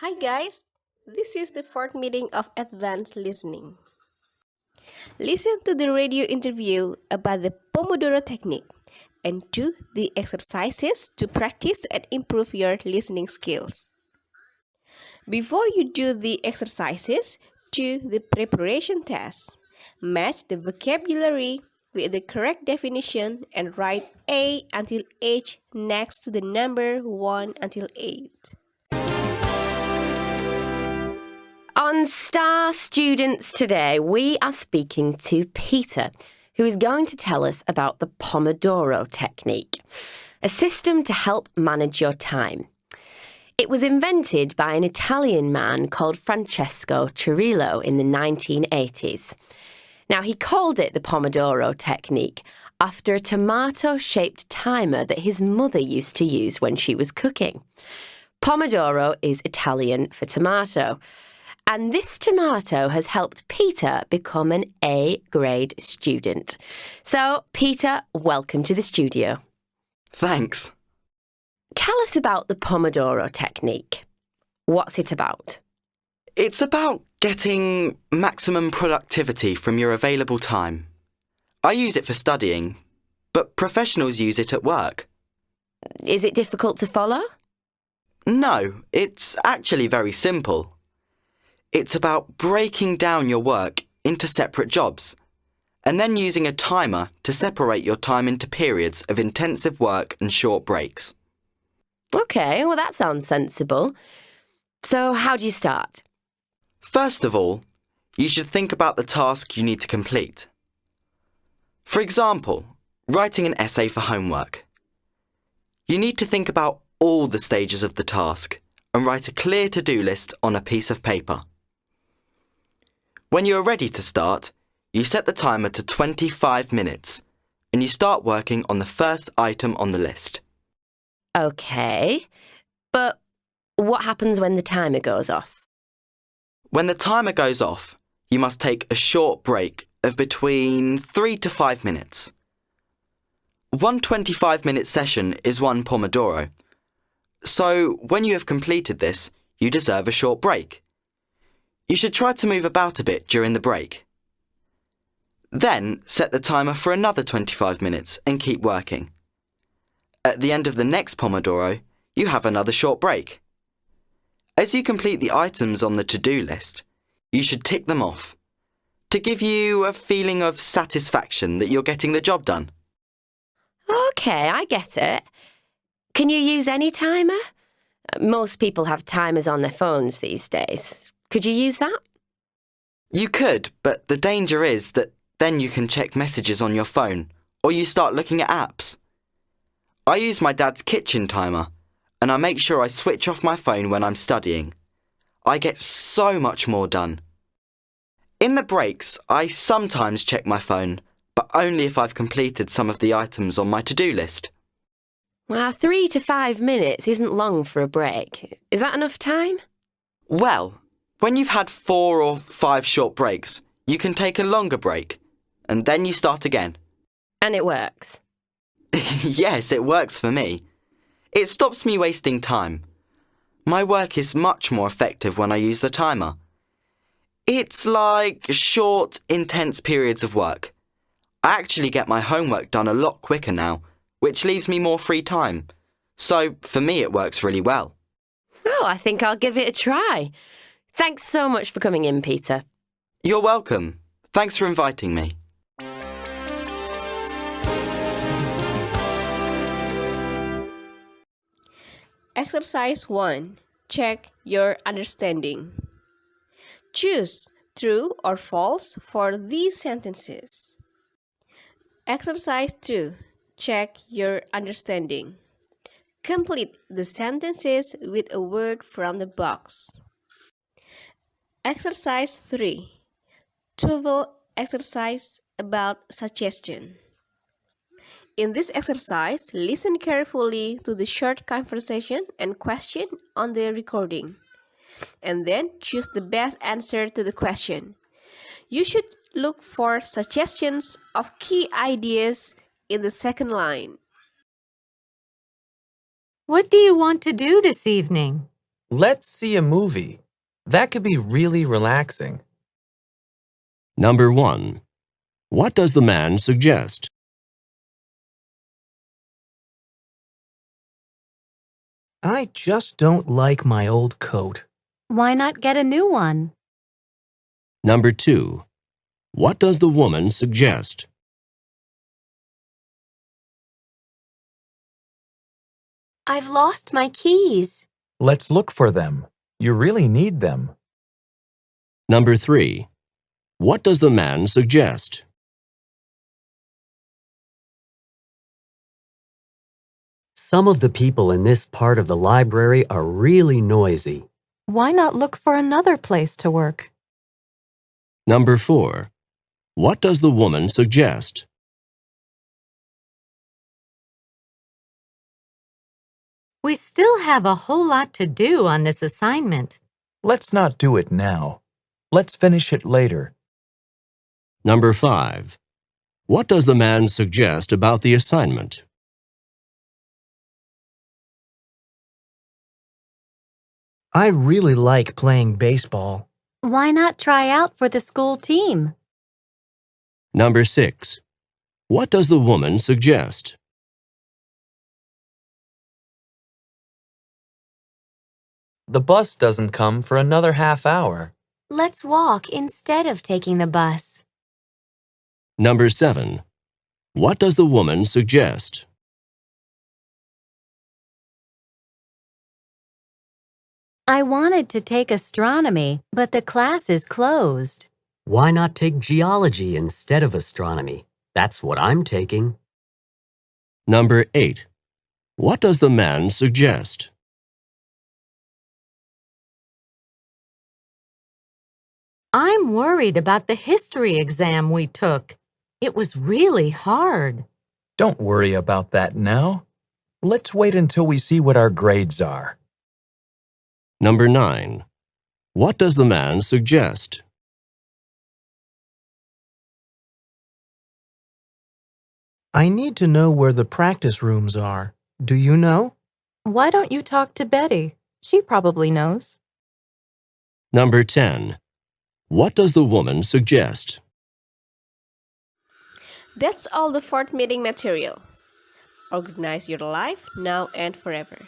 Hi guys, this is the fourth meeting of advanced listening. Listen to the radio interview about the Pomodoro technique and do the exercises to practice and improve your listening skills. Before you do the exercises, do the preparation test. Match the vocabulary with the correct definition and write A until H next to the number 1 until 8. On Star Students today, we are speaking to Peter, who is going to tell us about the Pomodoro technique, a system to help manage your time. It was invented by an Italian man called Francesco Cirillo in the 1980s. Now, he called it the Pomodoro technique after a tomato-shaped timer that his mother used to use when she was cooking. Pomodoro is Italian for tomato. And this tomato has helped Peter become an A-grade student. So, Peter, welcome to the studio. Thanks. Tell us about the Pomodoro technique. What's it about? It's about getting maximum productivity from your available time. I use it for studying, but professionals use it at work. Is it difficult to follow? No, it's actually very simple. It's about breaking down your work into separate jobs and then using a timer to separate your time into periods of intensive work and short breaks. OK, well, that sounds sensible. So how do you start? First of all, you should think about the task you need to complete. For example, writing an essay for homework. You need to think about all the stages of the task and write a clear to-do list on a piece of paper. When you are ready to start, you set the timer to 25 minutes and you start working on the first item on the list. OK, but what happens when the timer goes off? When the timer goes off, you must take a short break of between 3 to 5 minutes. One 25-minute session is one Pomodoro. So when you have completed this, you deserve a short break. You should try to move about a bit during the break. Then set the timer for another 25 minutes and keep working. At the end of the next Pomodoro, you have another short break. As you complete the items on the to-do list, you should tick them off to give you a feeling of satisfaction that you're getting the job done. OK, I get it. Can you use any timer? Most people have timers on their phones these days. Could you use that? You could, but the danger is that then you can check messages on your phone or you start looking at apps. I use my dad's kitchen timer and I make sure I switch off my phone when I'm studying. I get so much more done. In the breaks, I sometimes check my phone, but only if I've completed some of the items on my to-do list. Well, 3 to 5 minutes isn't long for a break. Is that enough time? Well, when you've had 4 or 5 short breaks, you can take a longer break, and then you start again. And it works? Yes, it works for me. It stops me wasting time. My work is much more effective when I use the timer. It's like short, intense periods of work. I actually get my homework done a lot quicker now, which leaves me more free time. So, for me, it works really well. Well, I think I'll give it a try. Thanks so much for coming in, Peter. You're welcome. Thanks for inviting me. Exercise 1. Check your understanding. Choose true or false for these sentences. Exercise 2. Check your understanding. Complete the sentences with a word from the box. Exercise 3. TOEFL exercise about suggestion. In this exercise, listen carefully to the short conversation and question on the recording, and then choose the best answer to the question. You should look for suggestions of key ideas in the second line. What do you want to do this evening? Let's see a movie. That could be really relaxing. Number 1. What does the man suggest? I just don't like my old coat. Why not get a new one? Number 2. What does the woman suggest? I've lost my keys. Let's look for them. You really need them. Number 3. What does the man suggest? Some of the people in this part of the library are really noisy. Why not look for another place to work? Number 4. What does the woman suggest? We still have a whole lot to do on this assignment. Let's not do it now. Let's finish it later. Number 5. What does the man suggest about the assignment? I really like playing baseball. Why not try out for the school team? Number 6. What does the woman suggest? The bus doesn't come for another half hour. Let's walk instead of taking the bus. Number 7. What does the woman suggest? I wanted to take astronomy, but the class is closed. Why not take geology instead of astronomy? That's what I'm taking. Number 8. What does the man suggest? I'm worried about the history exam we took. It was really hard. Don't worry about that now. Let's wait until we see what our grades are. Number 9. What does the man suggest? I need to know where the practice rooms are. Do you know? Why don't you talk to Betty? She probably knows. Number 10. What does the woman suggest? That's all the fourth meeting material. Organize your life now and forever.